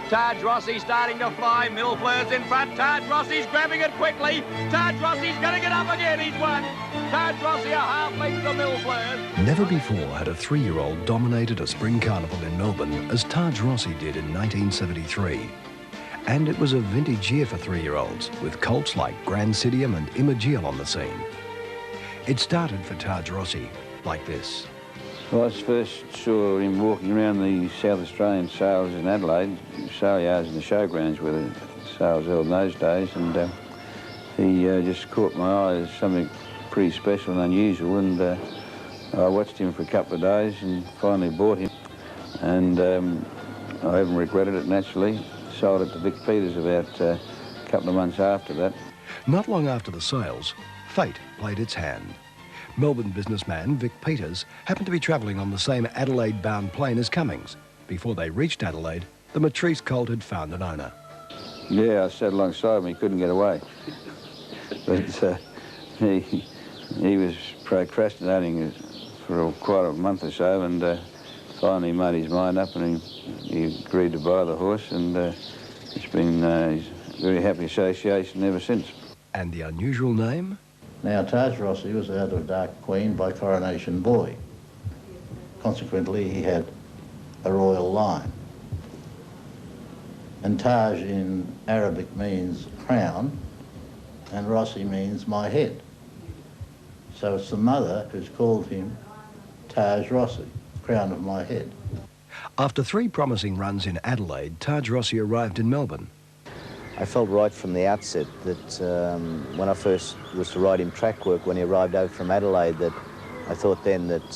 Taj Rossi starting to fly. 𝚝𝟑'𝚜 in front. Taj Rossi's grabbing it quickly. Taj Rossi's going to get up again. He's won. Taj Rossi a half length to 𝚝𝟑'𝚜. Never before had a 3-year-old dominated a spring carnival in Melbourne as Taj Rossi did in 1973. And it was a vintage year for 3-year-olds, with colts like Grandsire and 𝚝𝚑𝚎 on the scene. It started for Taj Rossi like this. Well, I first saw him walking around the South Australian sales in Adelaide, sale yards and the showgrounds where the sales held in those days, and he just caught my eye as something pretty special and unusual, and I watched him for a couple of days and finally bought him, and I haven't regretted it, naturally. Sold it to Vic Peters about a couple of months after that. Not long after the sales, fate played its hand. Melbourne businessman Vic Peters happened to be travelling on the same Adelaide-bound plane as Cummings. Before they reached Adelaide, the Matrice colt had found an owner. Yeah, I sat alongside him, he couldn't get away. But he was procrastinating for quite a month or so, and finally made his mind up, and he agreed to buy the horse, and it's been a very happy association ever since. And the unusual name? Now, Taj Rossi was out of Dark Queen by Coronation Boy. Consequently, he had a royal line. And Taj in Arabic means crown, and Rossi means my head. So it's the mother who's called him Taj Rossi, crown of my head. After 3 promising runs in Adelaide, Taj Rossi arrived in Melbourne. I felt right from the outset that when I first was to ride him track work when he arrived over from Adelaide, that I thought then that,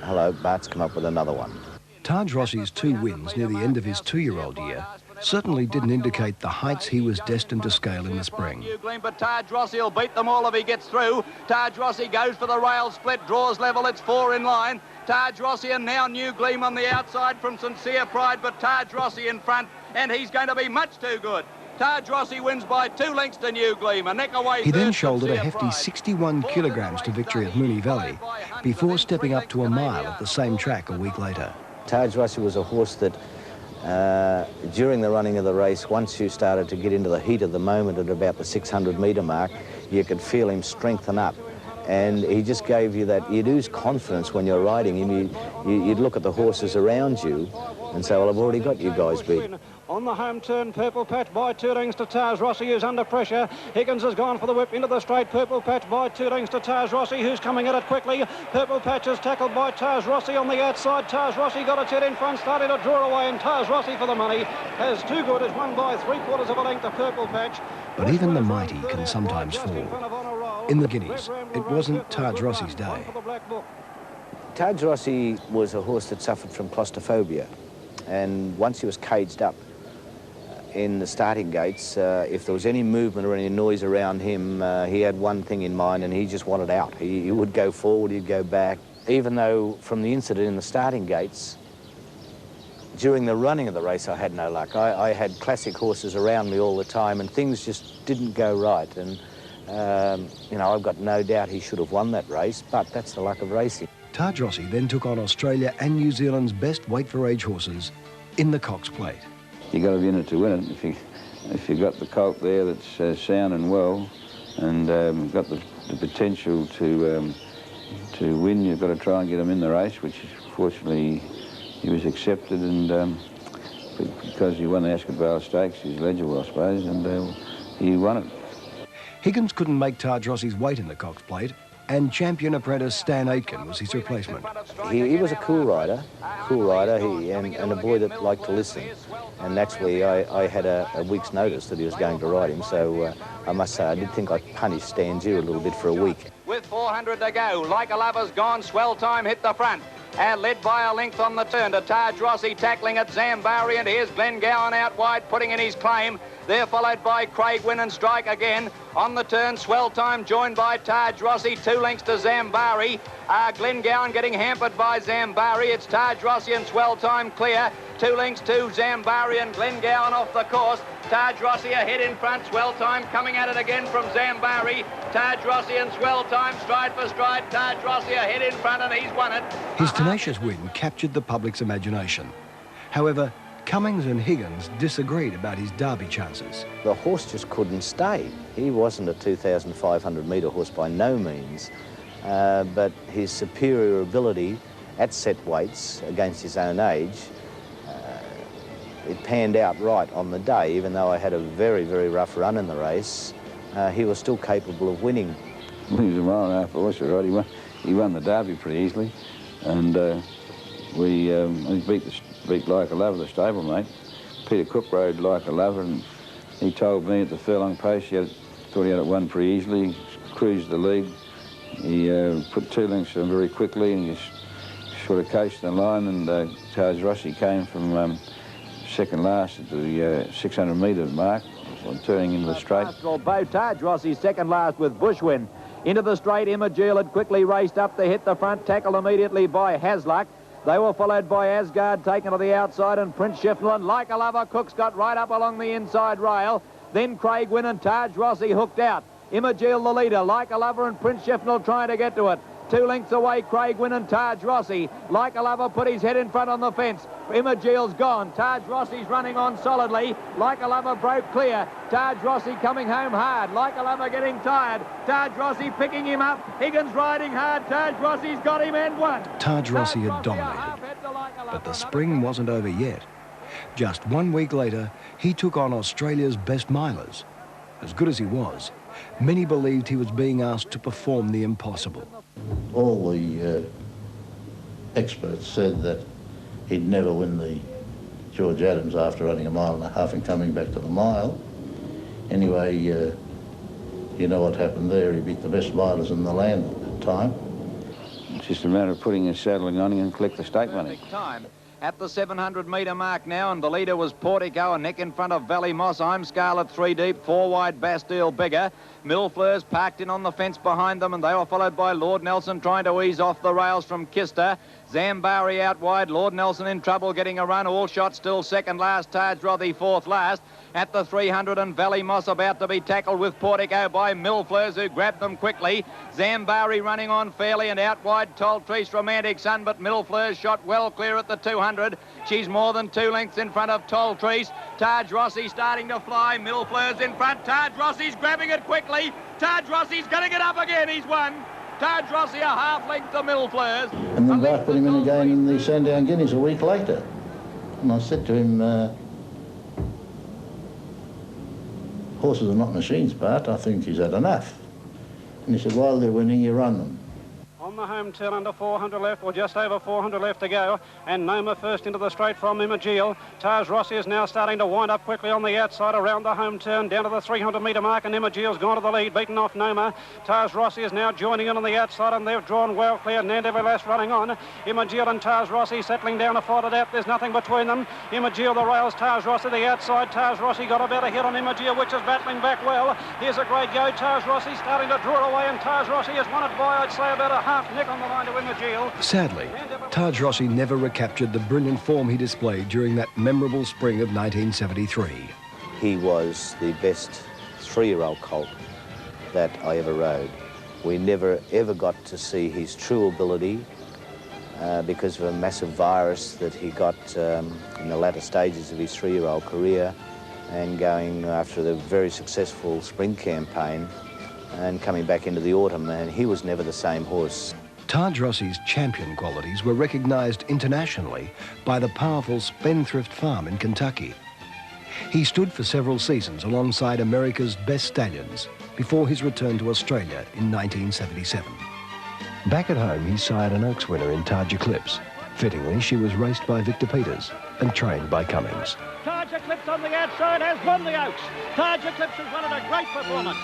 hello, Bart's come up with another one. Taj Rossi's 2 wins near the end of his 2-year-old year certainly didn't indicate the heights he was destined to scale in the spring. But Taj Rossi will beat them all if he gets through. Taj Rossi goes for the rail split, draws level, it's 4 in line. Taj Rossi and now New Gleam on the outside from Sincere Pride, but Taj Rossi in front, and he's going to be much too good. Taj Rossi wins by 2 lengths to New Gleam, a neck away. He then shouldered a hefty 61 kilograms to victory at Moonee Valley before stepping up to a mile at the same track a week later. Taj Rossi was a horse that during the running of the race, once you started to get into the heat of the moment at about the 600-metre mark, you could feel him strengthen up. And he just gave you that, you'd ooze confidence when you're riding him. You'd look at the horses around you and say, well, I've already got you guys beat. On the home turn, Purple Patch by 2 lengths to Taj Rossi, who's under pressure. Higgins has gone for the whip into the straight. Purple Patch by 2 lengths to Taj Rossi, who's coming at it quickly. Purple Patch is tackled by Taj Rossi on the outside. Taj Rossi got its head in front, starting to draw away, and Taj Rossi for the money has 2 good, has won by 3/4 of a length to Purple Patch. But even the mighty can sometimes fall. In the Guineas, it wasn't Taj Rossi's day. Taj Rossi was a horse that suffered from claustrophobia, and once he was caged up in the starting gates, if there was any movement or any noise around him, he had one thing in mind, and he just wanted out. He would go forward, he'd go back. Even though from the incident in the starting gates, during the running of the race, I had no luck. I had classic horses around me all the time, and things just didn't go right. And, you know, I've got no doubt he should have won that race, but that's the luck of racing. Taj Rossi then took on Australia and New Zealand's best weight-for-age horses in the Cox Plate. You got to be in it to win it. If you've got the colt there that's sound and well, and got the potential to win, you've got to try and get him in the race, which fortunately he was accepted, and because he won the Ascot Vale Stakes, he's eligible, I suppose, and he won it. Higgins couldn't make Taj Rossi's weight in the Cox Plate, and champion apprentice Stan Aitken was his replacement. He was a cool rider, and a boy that liked to listen. And naturally, I had a week's notice that he was going to ride him, so I must say I did think I punished Stan Gill a little bit for a week. With 400 to go, Like a Lover's gone, Swell Time hit the front. And led by a length on the turn to Taj Rossi tackling at Zambari, and here's Glenn Gowan out wide putting in his claim. They're followed by Craig Win and Strike again. On the turn, Swell Time joined by Taj Rossi, 2 lengths to Zambari. Glenn Gowan getting hampered by Zambari. It's Taj Rossi and Swell Time clear. 2 lengths to Zambari and Glenn Gowan off the course. Taj Rossi ahead in front, Swell Time coming at it again from Zambari. Taj Rossi and Swell Time stride for stride. Taj Rossi ahead in front, and he's won it. His tenacious win captured the public's imagination. However, Cummings and Higgins disagreed about his Derby chances. The horse just couldn't stay. He wasn't a 2,500 metre horse by no means, but his superior ability at set weights against his own age, it panned out right on the day. Even though I had a very, very rough run in the race, he was still capable of winning. He was a mile and a half horse, all right. He won the Derby pretty easily, and he beat Like a Lover, the stablemate. Peter Cook rode Like a Lover, and he told me at the furlong pace thought he had it won pretty easily. He cruised the lead. He put 2 lengths to him very quickly, and he just sort of coasted the line, and Taj Rossi came from second last at the 600 metre mark, turning into the straight. Taj Rossi second last with Bushwin. Into the straight, Imagil had quickly raced up to hit the front, tackled immediately by Hasluck. They were followed by Asgard, taken to the outside, and Prince Shifnal, and Like a Lover, Cook's got right up along the inside rail. Then Craig Wynn and Taj Rossi hooked out. Imagil the leader, Like a Lover and Prince Shifnal trying to get to it. 2 lengths away, Craig Wynn and Taj Rossi. Like a Lover put his head in front on the fence. Imagil's gone. Taj Rossi's running on solidly. Like a Lover broke clear. Taj Rossi coming home hard. Like a Lover getting tired. Taj Rossi picking him up. Higgins riding hard. Taj Rossi's got him and won. Taj Rossi had dominated, but the spring wasn't over yet. Just 1 week later, he took on Australia's best milers. As good as he was, many believed he was being asked to perform the impossible. All the experts said that he'd never win the George Adams after running a mile and a half and coming back to the mile. Anyway, you know what happened there. He beat the best milers in the land at the time. It's just a matter of putting his saddling on him and collect the stake money. Time at the 700 metre mark now, and the leader was Portico, a neck in front of Valley Moss. I'm Scarlet 3 deep, 4 wide Bastille bigger. Millfleurs parked in on the fence behind them, and they were followed by Lord Nelson trying to ease off the rails from Kister. Zambari out wide, Lord Nelson in trouble getting a run. All shot still second last, Taj Rossi fourth last. At the 300 and Valley Moss about to be tackled with Portico by Millfleurs, who grabbed them quickly. Zambari running on fairly, and out wide Toltrease Romantic Sun, but Millfleurs shot well clear at the 200. She's more than 2 lengths in front of Toltrease. Taj Rossi starting to fly. Millfleurs in front. Taj Rossi's grabbing it quickly. Taj Rossi's going to get up again. He's won. Taj Rossi a half length to Millfleurs. And then Bart put him in again in the Sandown Guineas a week later. And I said to him, horses are not machines, Bart. I think he's had enough. And he said, while they're winning, you run them. On the home turn, under 400 left, or just over 400 left to go, and Noma first into the straight from Imagil. Taj Rossi is now starting to wind up quickly on the outside around the home turn, down to the 300 metre mark, and Imagil's gone to the lead, beaten off Noma. Taj Rossi is now joining in on the outside, and they've drawn well clear. Nandavilas running on. Imagil and Taj Rossi settling down to fight it out. There's nothing between them. Imagil the rails, Taj Rossi the outside. Taj Rossi got about a hit on Imagil, which is battling back well. Here's a great go. Taj Rossi starting to draw away, and Taj Rossi has won it by, I'd say, about a half neck on the line to Imagil. Sadly, Taj Rossi never recaptured the brilliant form he displayed during that memorable spring of 1973. He was the best 3-year-old colt that I ever rode. We never ever got to see his true ability because of a massive virus that he got in the latter stages of his 3-year-old career, and going after the very successful spring campaign and coming back into the autumn, and he was never the same horse. Taj Rossi's champion qualities were recognised internationally by the powerful Spendthrift Farm in Kentucky. He stood for several seasons alongside America's best stallions before his return to Australia in 1977. Back at home, he sired an Oaks winner in Taj Eclipse. Fittingly, she was raced by Vic Peters and trained by Cummings. Taj Eclipse on the outside has won the Oaks. Taj Eclipse has won it a great performance.